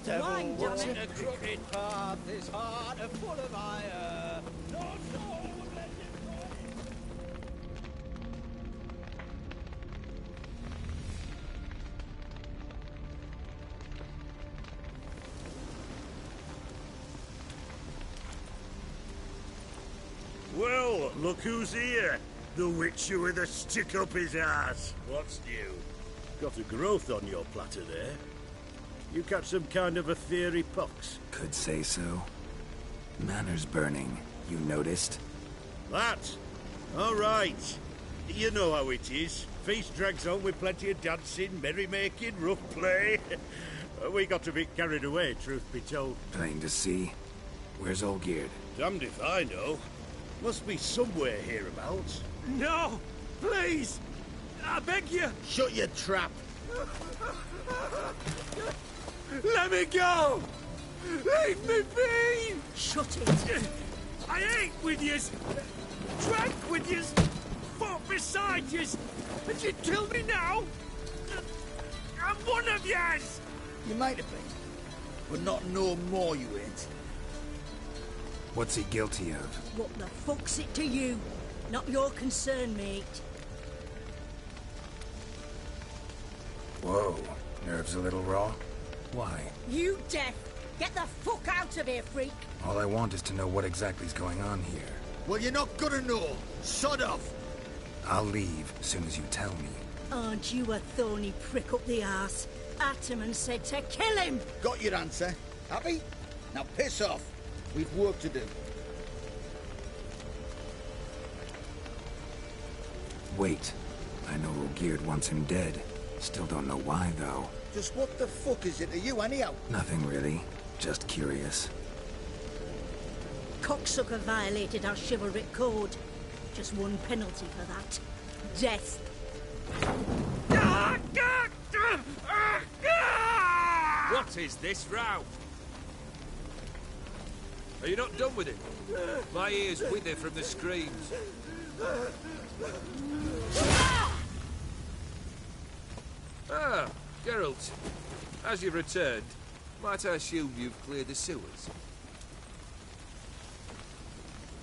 enough wine, damn it. A crooked path, his heart a full of ire. No soul would let him go. Well, look who's here. The witcher with a stick up his ass. What's new? Got a growth on your platter there. You catch some kind of a theory pox? Could say so. Manor's burning. You noticed? That? All right. You know how it is. Feast drags on with plenty of dancing, merrymaking, rough play. We got a bit carried away, truth be told. Plain to see. Where's Olgierd? Damned if I know. Must be somewhere hereabouts. No! Please! I beg you! Shut your trap! Let me go! Leave me be! Shut it. I ate with yous, drank with yous, fought beside yous, and you kill me now? I'm one of yous! You might have been, but not no more you ain't. What's he guilty of? What the fuck's it to you? Not your concern, mate. Whoa. Nerves a little raw? Why? You deaf! Get the fuck out of here, freak! All I want is to know what exactly is going on here. Well, you're not gonna know. Sod off. I'll leave as soon as you tell me. Aren't you a thorny prick up the arse? Ataman said to kill him! Got your answer. Happy? Now piss off. We've work to do. Wait. I know Olgierd wants him dead. Still don't know why, though. Just what the fuck is it to you, anyhow? Nothing really. Just curious. Cocksucker violated our chivalric code. Just one penalty for that. Death. What is this row? Are you not done with it? My ears wither from the screams. Ah, Geralt. As you've returned, might I assume you've cleared the sewers?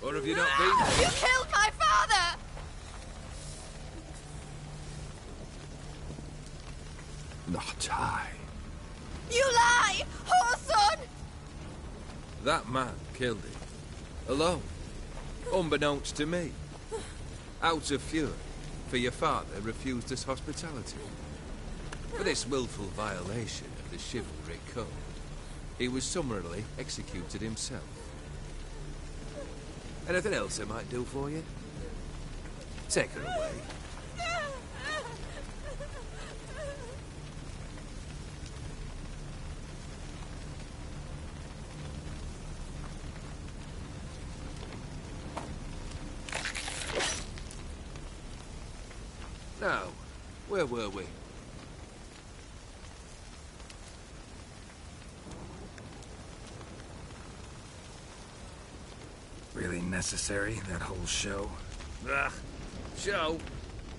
Or have you not been there? You killed my father! Not I. You lie! Whoreson! That man killed him. Alone. Unbeknownst to me. Out of fury, for your father refused us hospitality. For this willful violation of the chivalry code, he was summarily executed himself. Anything else I might do for you? Take her away. Now, where were we? Really necessary, that whole show? Ah, show.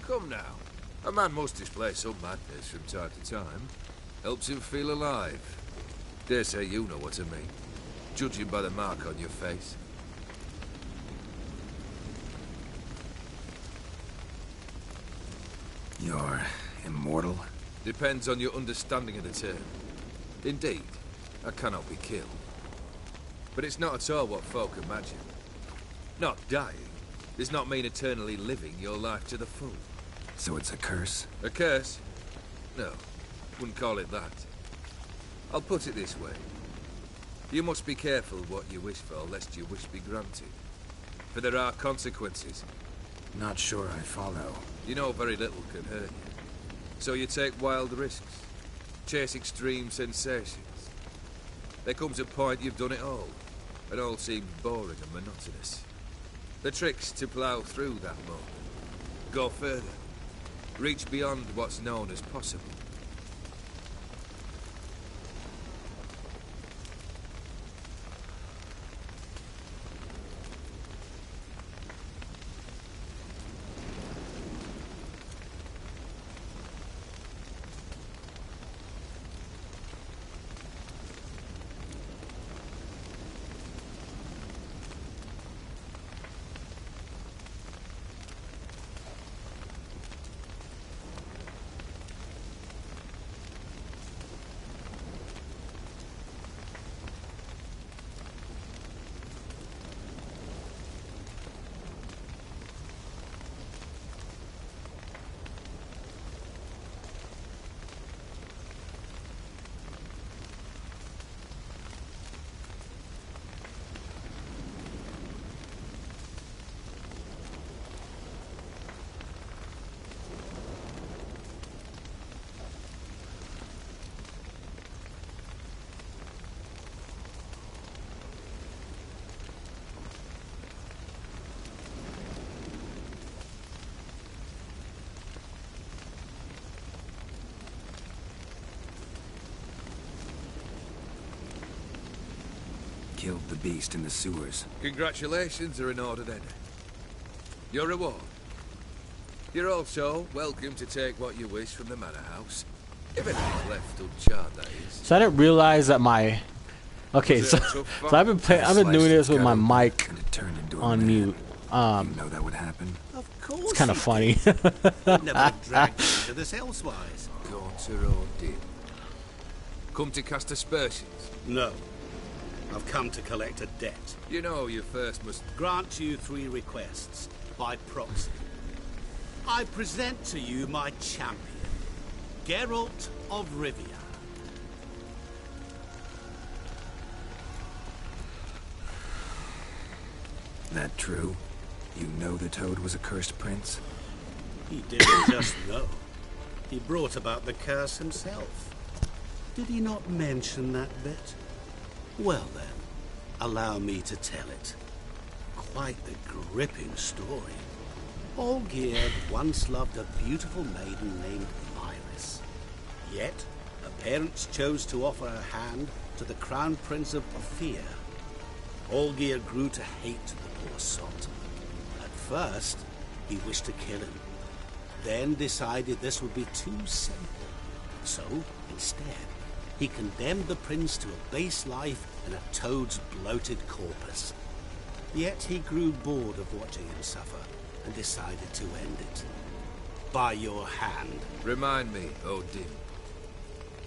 Come now. A man must display some madness from time to time. Helps him feel alive. Dare say you know what I mean. Judging by the mark on your face. You're immortal? Depends on your understanding of the term. Indeed, I cannot be killed. But it's not at all what folk imagine. Not dying does not mean eternally living your life to the full. So it's a curse? A curse? No, wouldn't call it that. I'll put it this way. You must be careful what you wish for, lest your wish be granted. For there are consequences. Not sure I follow. You know very little can hurt you. So you take wild risks. Chase extreme sensations. There comes a point you've done it all, and all seems boring and monotonous. The trick's to plough through that moment. Go further. Reach beyond what's known as possible. killed the beast in the sewers. Congratulations are in order then. Your reward. You're also welcome to take what you wish from the manor house. If anything's left uncharred, that is. So I didn't realize that my... Okay, so I've been doing this with my mic on mute. You know that would happen? Of course. It's kind of funny. Never dragged into this elsewise. Gaunter or Dim? Come to cast aspersions? No. I've come to collect a debt. You know you first must... Grant you 3 requests by proxy. I present to you my champion, Geralt of Rivia. That true? You know the Toad was a cursed prince? He didn't just know. He brought about the curse himself. Did he not mention that bit? Well then, allow me to tell it. Quite the gripping story. Olgierd once loved a beautiful maiden named Iris. Yet, her parents chose to offer her hand to the Crown Prince of Ophir. Olgierd grew to hate the poor sot. At first, he wished to kill him. Then decided this would be too simple. So, instead, he condemned the prince to a base life in a toad's bloated corpus. Yet he grew bored of watching him suffer and decided to end it. By your hand. Remind me, Odin.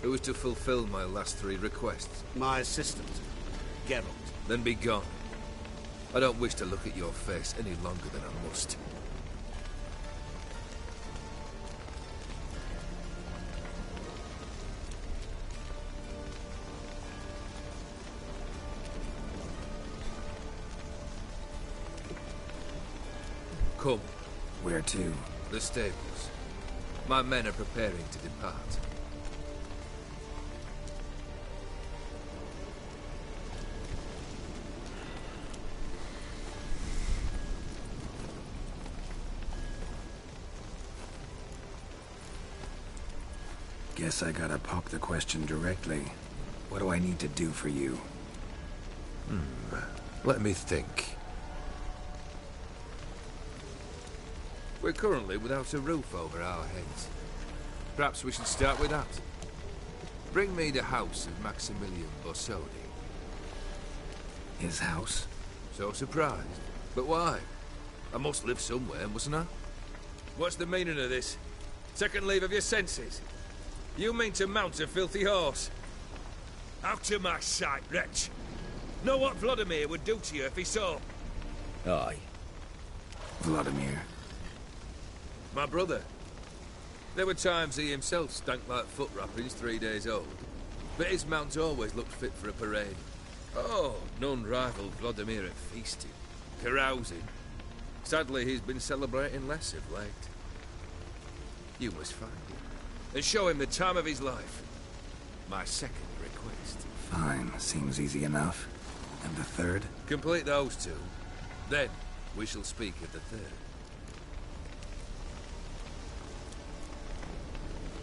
Who is to fulfill my last 3 requests? My assistant, Geralt. Then be gone. I don't wish to look at your face any longer than I must. Come. Where to? The stables. My men are preparing to depart. Guess I gotta pop the question directly. What do I need to do for you? Let me think. We're currently without a roof over our heads. Perhaps we should start with that. Bring me the house of Maximilian Borsodi. His house? So surprised. But why? I must live somewhere, mustn't I? What's the meaning of this? Second leave of your senses? You mean to mount a filthy horse? Out of my sight, wretch! Know what Vladimir would do to you if he saw? Aye. Vladimir. My brother. There were times he himself stank like foot wrappings 3 days old. But his mount always looked fit for a parade. Oh, none rivaled Vladimir at feasting, carousing. Sadly, he's been celebrating less of late. You must find him, and show him the time of his life. My second request. Fine, seems easy enough. And the third? Complete those 2. Then, we shall speak of the third.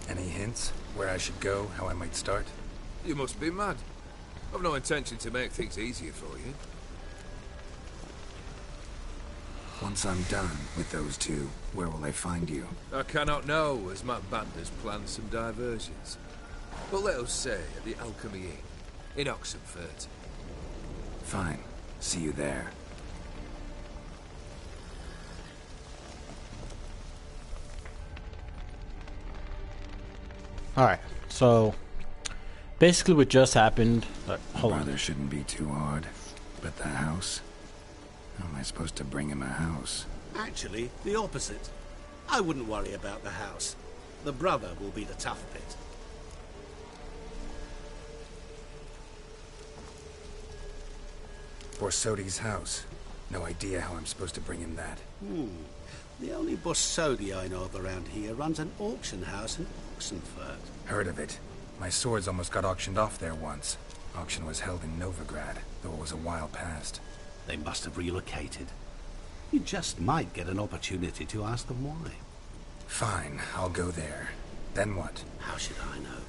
Any hints? Where I should go? How I might start? You must be mad. I've no intention to make things easier for you. Once I'm done with those 2, where will I find you? I cannot know, as my band has planned some diversions. But let us say at the Alchemy Inn, in Oxenfurt. Fine. See you there. Alright, so basically what just happened... hold on. Brother shouldn't be too hard. But the house? How am I supposed to bring him a house? Actually, the opposite. I wouldn't worry about the house. The brother will be the tough bit. Borsodi's house. No idea how I'm supposed to bring him that. The only Borsodi I know of around here runs an auction house in Oxenfurt. Heard of it. My swords almost got auctioned off there once. Auction was held in Novigrad, though it was a while past. They must have relocated. You just might get an opportunity to ask them why. Fine, I'll go there. Then what? How should I know?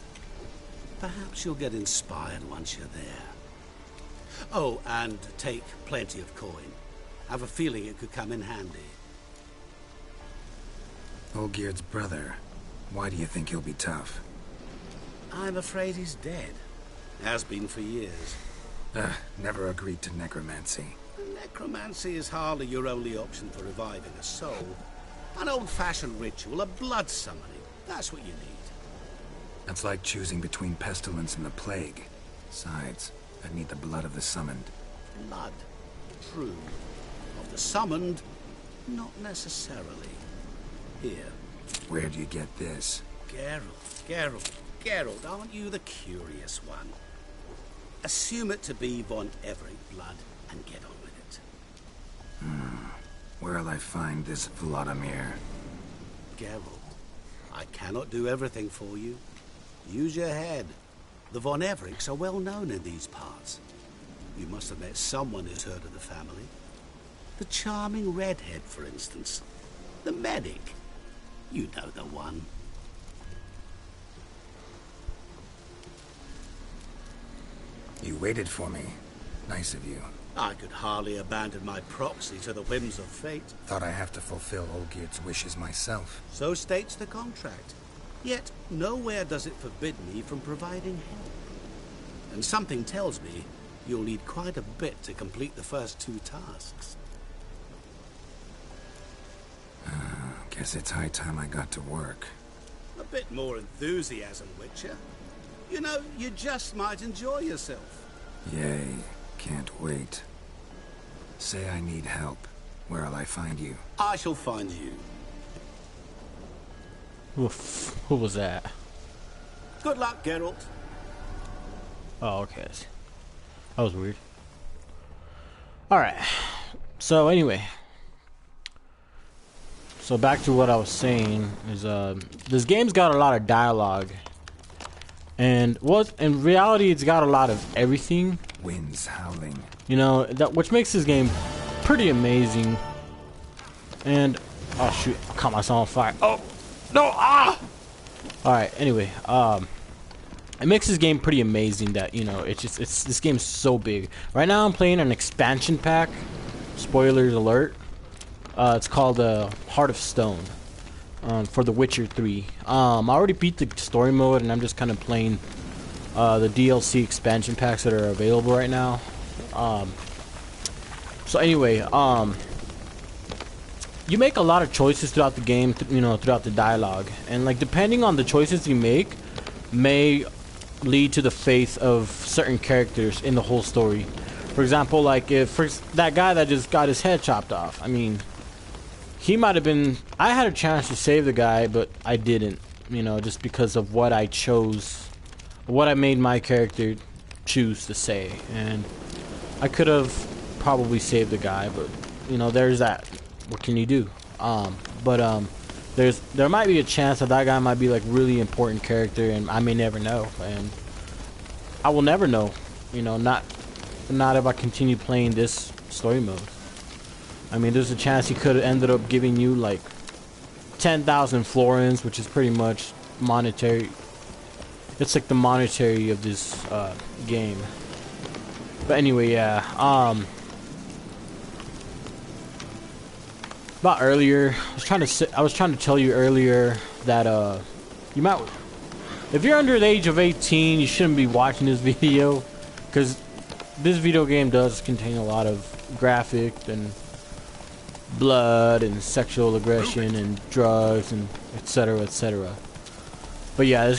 Perhaps you'll get inspired once you're there. Oh, and take plenty of coin. Have a feeling it could come in handy. Olgierd's brother. Why do you think he'll be tough? I'm afraid he's dead. Has been for years. Never agreed to necromancy. Necromancy is hardly your only option for reviving a soul. An old-fashioned ritual, a blood summoning. That's what you need. That's like choosing between pestilence and the plague. Besides, I'd need the blood of the summoned. Blood. True. Of the summoned, not necessarily. Here. Where'd you get this? Geralt, aren't you the curious one? Assume it to be von Everett blood and get on with it. Where'll I find this Vladimir? Geralt, I cannot do everything for you. Use your head. The von Evericks are well known in these parts. You must have met someone who's heard of the family. The charming redhead, for instance. The medic. You know the one. You waited for me. Nice of you. I could hardly abandon my proxy to the whims of fate. Thought I have to fulfill Olgierd's wishes myself. So states the contract. Yet, nowhere does it forbid me from providing help. And something tells me you'll need quite a bit to complete the first 2 tasks. Guess it's high time I got to work. A bit more enthusiasm, Witcher. You know, you just might enjoy yourself. Yay. Can't wait. Say I need help. Where'll I find you? I shall find you. Oof. Who was that? Good luck, Geralt. Oh, okay. That was weird. Alright. So, anyway. So, back to what I was saying is, this game's got a lot of dialogue. And, in reality, it's got a lot of everything. Winds howling. You know, which makes this game pretty amazing. And, oh shoot, I caught myself on fire. Oh, no, ah! Alright, anyway, it makes this game pretty amazing that, you know, this game's so big. Right now I'm playing an expansion pack. Spoilers alert. It's called Heart of Stone. For The Witcher 3. I already beat the story mode and I'm just kind of playing the DLC expansion packs that are available right now. So anyway, you make a lot of choices throughout the game, you know, throughout the dialogue, and like depending on the choices you make may lead to the fate of certain characters in the whole story. For example, like if that guy that just got his head chopped off, I mean, he might have been, I had a chance to save the guy, but I didn't, you know, just because of what I chose, what I made my character choose to say. And I could have probably saved the guy, but, you know, there's that. What can you do? There might be a chance that guy might be like really important character, and I may never know, and I will never know, you know, not if I continue playing this story mode. I mean, there's a chance he could have ended up giving you like 10,000 florins, which is pretty much monetary. It's like the monetary of this game. But anyway, yeah. About earlier, I was trying to tell you earlier that you might, if you're under the age of 18, you shouldn't be watching this video, because this video game does contain a lot of graphic and blood and sexual aggression and drugs and etc. etc. But yeah,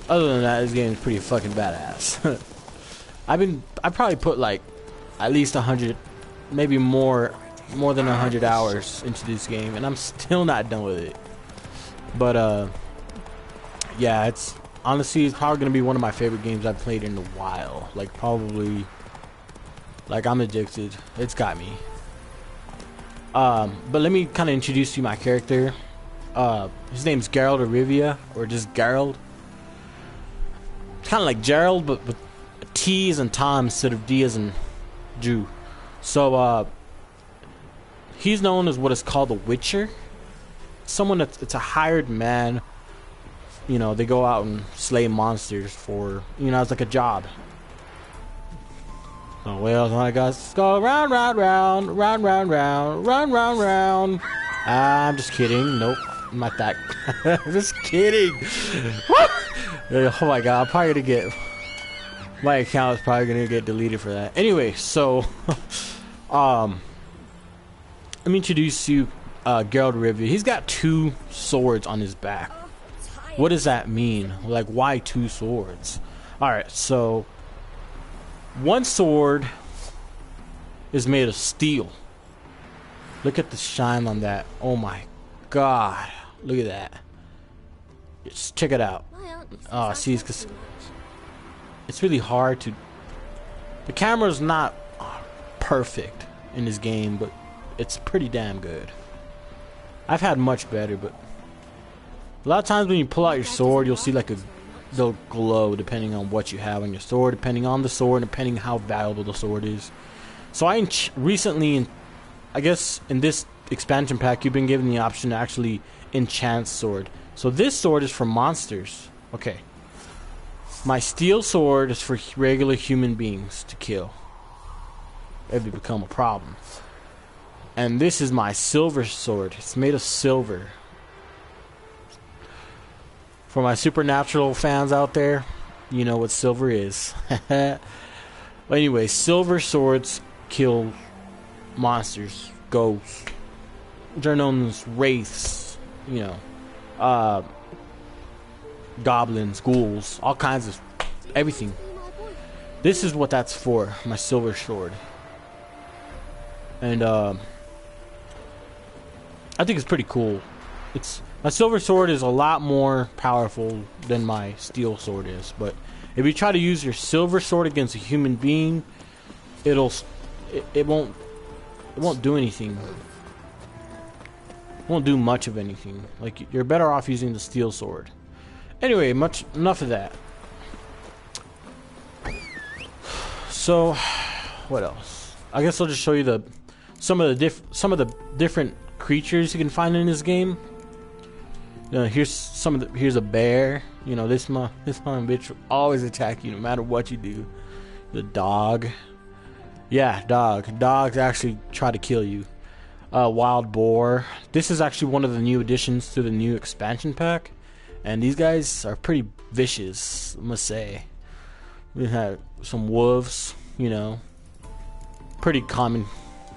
other than that, this game is pretty fucking badass. I probably put like at least 100, maybe more than 100 hours into this game, and I'm still not done with it. But yeah, it's honestly, it's probably gonna be one of my favorite games I've played in a while. Like probably, like I'm addicted. It's got me. But let me kind of introduce you my character. His name's Geralt of Rivia, or just Geralt. It's kind of like Gerald, but with T as in Tom instead of D as in Jew. So he's known as what is called a Witcher. Someone it's a hired man. You know, they go out and slay monsters for, you know, it's like a job. Oh well, I guess go round, round, round, round, round, round, round, round, round. I'm just kidding. Nope, I'm not that. Just kidding. Oh my god, I'm probably gonna get my account is probably gonna get deleted for that. Anyway, so let me introduce you Geralt Rivia. He's got 2 swords on his back. What does that mean? Like, why 2 swords? Alright, so one sword is made of steel. Look at the shine on that. Oh my god. Look at that. Just check it out. Oh, see, because it's really hard to... The camera's not perfect in this game, but it's pretty damn good. I've had much better, but a lot of times when you pull out your sword, you'll see like they'll glow depending on what you have on your sword, depending on the sword, depending how valuable the sword is. So I recently, I guess in this expansion pack, you've been given the option to actually enchant sword. So this sword is for monsters. Okay. My steel sword is for regular human beings to kill if they become a problem. And this is my silver sword. It's made of silver. For my supernatural fans out there, you know what silver is. But anyway, silver swords kill monsters, ghosts, which are known as wraiths, you know, goblins, ghouls, all kinds of everything. This is what that's for, my silver sword. And I think it's pretty cool. My silver sword is a lot more powerful than my steel sword is, but if you try to use your silver sword against a human being, it won't do anything. It won't do much of anything. Like, you're better off using the steel sword. Anyway, enough of that. So, what else? I guess I'll just show you some of the different creatures you can find in this game. Here's a bear. You know, this bitch will always attack you no matter what you do. The dog. Yeah, dog. Dogs actually try to kill you. Wild boar. This is actually one of the new additions to the new expansion pack. And these guys are pretty vicious, I must say. We have some wolves, you know. Pretty common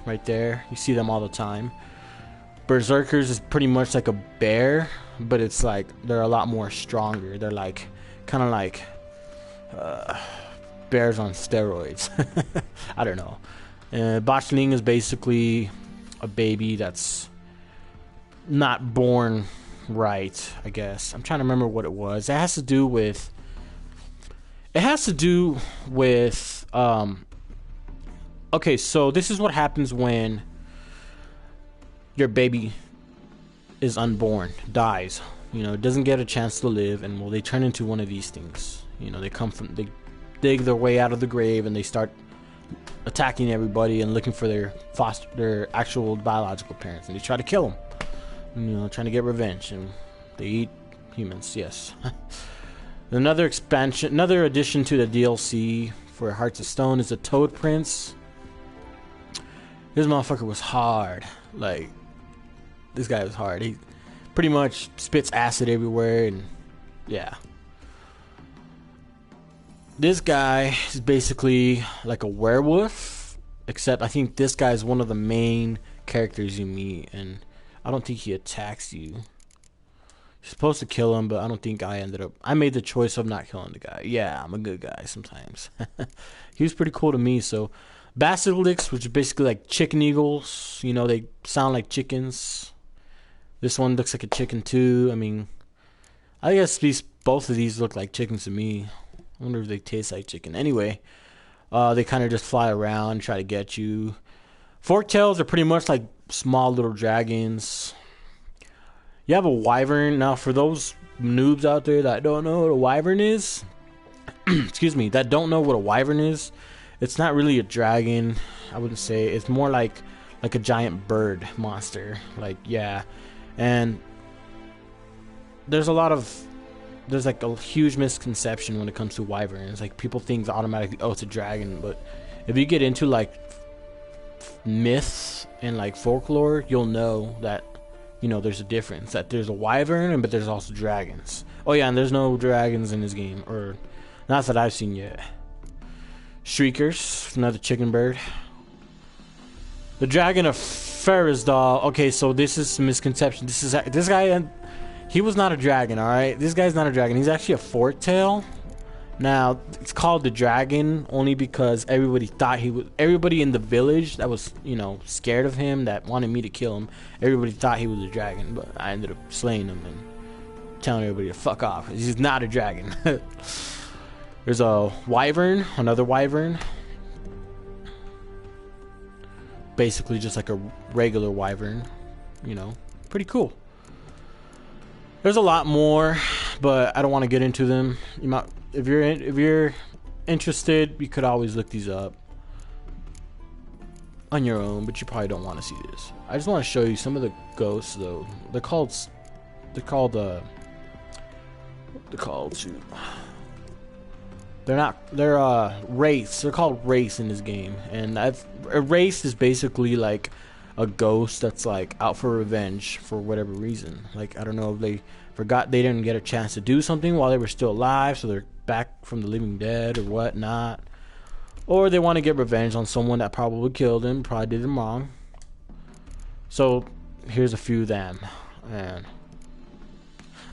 right there. You see them all the time. Berserkers is pretty much like a bear, but it's like they're a lot more stronger. They're like kind of like bears on steroids. I don't know. Botchling is basically a baby that's not born right, I guess. I'm trying to remember what it was. It has to do with okay, so this is what happens when your baby is unborn, dies, you know, doesn't get a chance to live, and well, they turn into one of these things. You know, they dig their way out of the grave and they start attacking everybody and looking for their actual biological parents, and they try to kill them. You know, trying to get revenge, and they eat humans. Yes. Another addition to the DLC for Hearts of Stone is the Toad Prince. This motherfucker was hard. Like, this guy was hard. He pretty much spits acid everywhere, and yeah. This guy is basically like a werewolf, except I think this guy is one of the main characters you meet, and I don't think he attacks you. You're supposed to kill him, but I don't think I made the choice of not killing the guy. Yeah, I'm a good guy sometimes. He was pretty cool to me. So basilisks, which are basically like chicken eagles, you know, they sound like chickens. This one looks like a chicken too. I mean, I guess both of these look like chickens to me. I wonder if they taste like chicken. Anyway, they kind of just fly around, try to get you. Forktails are pretty much like small little dragons. You have a wyvern. Now, for those noobs out there that don't know what a wyvern is, excuse me, that don't know what a wyvern is, it's not really a dragon, I wouldn't say. It's more like a giant bird monster. Like, yeah. And there's like a huge misconception when it comes to wyverns. Like, people think automatically, oh, it's a dragon, but if you get into like myths and like folklore, you'll know that, you know, there's a difference. That there's a wyvern, but there's also dragons. Oh yeah, and there's no dragons in this game, or not that I've seen yet. Shriekers, another chicken bird. The dragon of Ferrisdal. Okay, so this is a misconception. This guy, he was not a dragon. All right, this guy's not a dragon. He's actually a forktail. Now it's called the dragon only because everybody thought he was. Everybody in the village that was, you know, scared of him, that wanted me to kill him. Everybody thought he was a dragon, but I ended up slaying him and telling everybody to fuck off. He's not a dragon. There's a wyvern, another wyvern. Basically just like a regular wyvern, you know, pretty cool. There's a lot more, but I don't want to get into them. You might, if you're interested, you could always look these up on your own, but you probably don't want to see this. I just want to show you some of the ghosts, though. They're called shoot. They're wraiths. They're called wraiths in this game, and a wraith is basically like a ghost that's like out for revenge for whatever reason. Like, I don't know if they forgot they didn't get a chance to do something while they were still alive, so they're back from the living dead or whatnot, or they want to get revenge on someone that probably killed him, probably did them wrong. So here's a few of them, and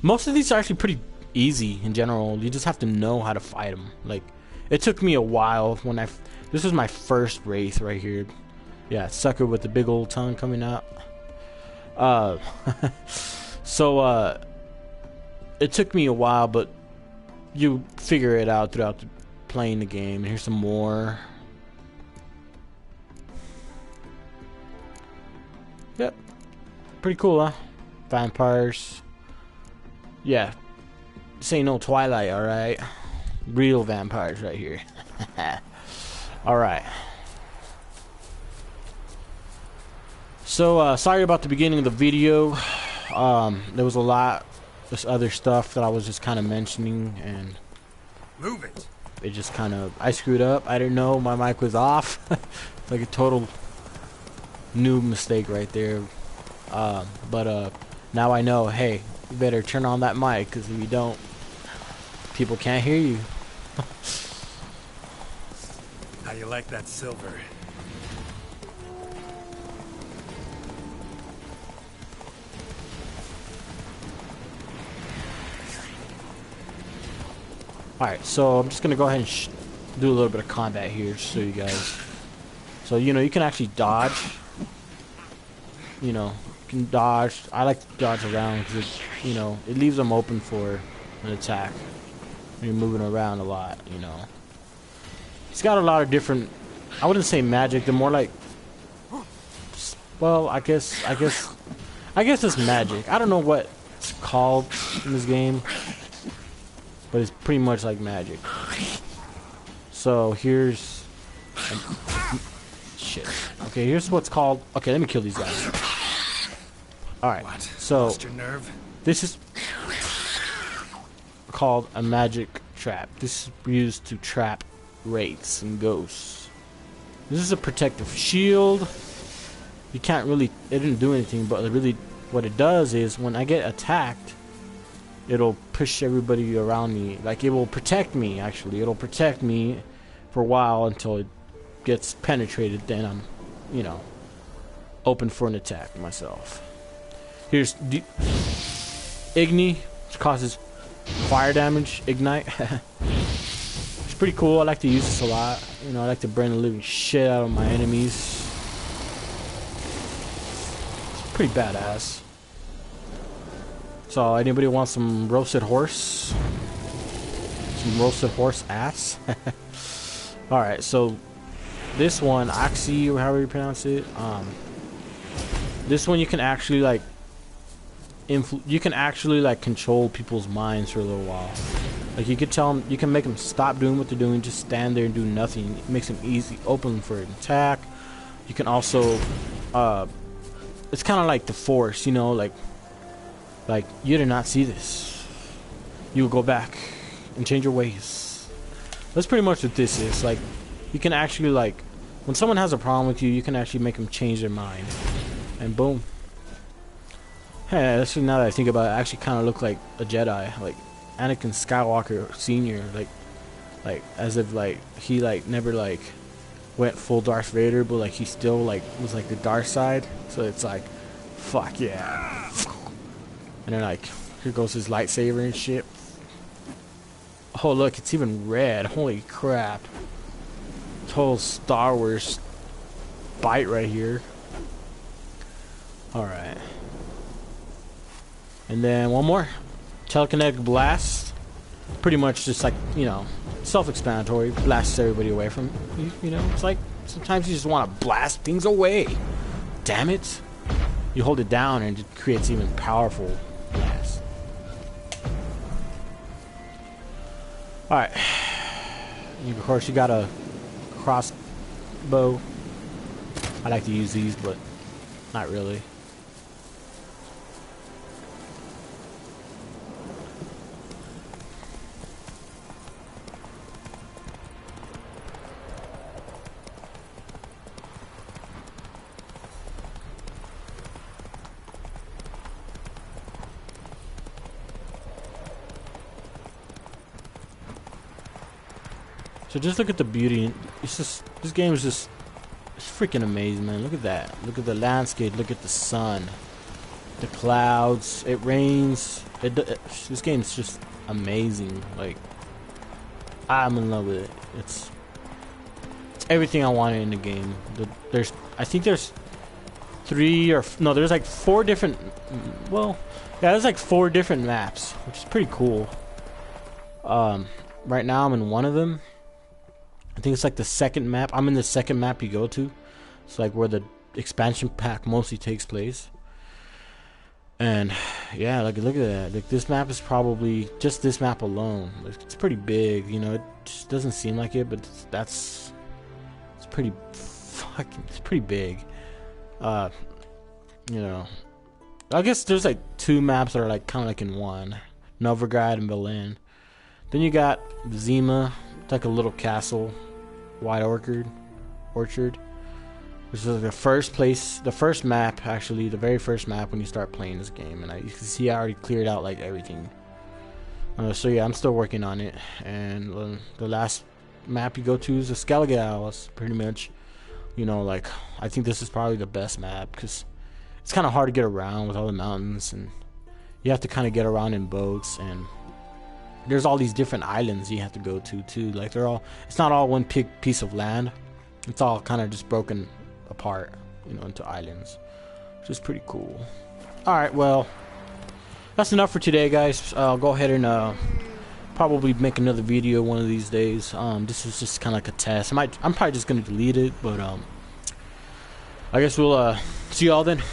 most of these are actually pretty easy in general. You just have to know how to fight them. Like, it took me a while when this was my first wraith right here. Yeah, sucker with the big old tongue coming out. So it took me a while, but you figure it out throughout playing the game. And here's some more. Yep, pretty cool, huh? Vampires. Yeah, this ain't no Twilight, alright? Real vampires right here. Alright. So, sorry about the beginning of the video. There was a lot of other stuff that I was just kind of mentioning, and Move it. It just kind of, I screwed up. I didn't know my mic was off. It's like a total new mistake right there. But now I know, hey, you better turn on that mic, because if you don't, people can't hear you. How you like that silver? Alright, so I'm just going to go ahead and do a little bit of combat here, just so you guys. So, you know, you can actually dodge. You know, you can dodge. I like to dodge around because, you know, it leaves them open for an attack. When you're moving around a lot, you know. It's got a lot of different, I wouldn't say magic, they're more like, well, I guess it's magic. I don't know what it's called in this game, but it's pretty much like magic. So here's shit. Okay, here's what's called. Okay, let me kill these guys. All right. What? So Lost your nerve? this is called a magic trap. This is used to trap wraiths and ghosts. This is a protective shield. You can't really. It didn't do anything, but really, what it does is when I get attacked, it'll push everybody around me. Like, it will protect me, actually. It'll protect me for a while until it gets penetrated. Then I'm, you know, open for an attack myself. Here's Igni, which causes fire damage. Ignite. It's pretty cool. I like to use this a lot. You know, I like to burn the living shit out of my enemies. It's pretty badass. So, anybody want some roasted horse? Some roasted horse ass? Alright, so this one, Oxy, or however you pronounce it, this one you can actually like control people's minds for a little while. Like, you could tell them, you can make them stop doing what they're doing, just stand there and do nothing. It makes them easy, open for an attack. You can also, it's kind of like the Force, you know, like you did not see this. You will go back and change your ways. That's pretty much what this is. Like, you can actually, like, when someone has a problem with you, you can actually make them change their mind. And boom. Hey, actually, now that I think about it, I actually kind of look like a Jedi, like Anakin Skywalker Sr., like as if like he like never like went full Darth Vader, but like he still like was like the dark side. So it's like, fuck yeah. And then like here goes his lightsaber and shit. Oh look, it's even red. Holy crap. This whole Star Wars bite right here. Alright. And then one more. Telekinetic blast. Pretty much just like, you know, self-explanatory. Blasts everybody away from you, you know. It's like sometimes you just want to blast things away. Damn it. You hold it down and it creates even powerful blast. Alright. Of course you got a crossbow. I like to use these, but not really. So just look at the beauty. It's just, this game is just, it's freaking amazing, man. Look at that. Look at the landscape. Look at the sun, the clouds. It rains. This game is just amazing. Like, I'm in love with it. It's everything I wanted in the game. I think there's there's like 4 different. Well, yeah, there's like 4 different maps, which is pretty cool. Right now I'm in one of them. I think it's like the second map. I'm in the second map you go to. It's like where the expansion pack mostly takes place. And yeah, like look at that. Like this map is probably just this map alone. It's pretty big, you know. It just doesn't seem like it, but it's pretty big. You know, I guess there's like 2 maps that are like kind of like in one, Novigrad and Berlin. Then you got Zima. It's like a little castle, White Orchard, which is the first map, actually, the very first map when you start playing this game. And you can see I already cleared out like everything. So yeah, I'm still working on it. And the last map you go to is the Skellige. It's pretty much, you know, like I think this is probably the best map because it's kind of hard to get around with all the mountains, and you have to kind of get around in boats, and there's all these different islands you have to go to too. Like it's not all one big piece of land. It's all kind of just broken apart, you know, into islands, which is pretty cool. All right, well, that's enough for today, guys. I'll go ahead and probably make another video one of these days. This is just kind of like a test. I'm probably just gonna delete it, but I guess we'll see y'all then.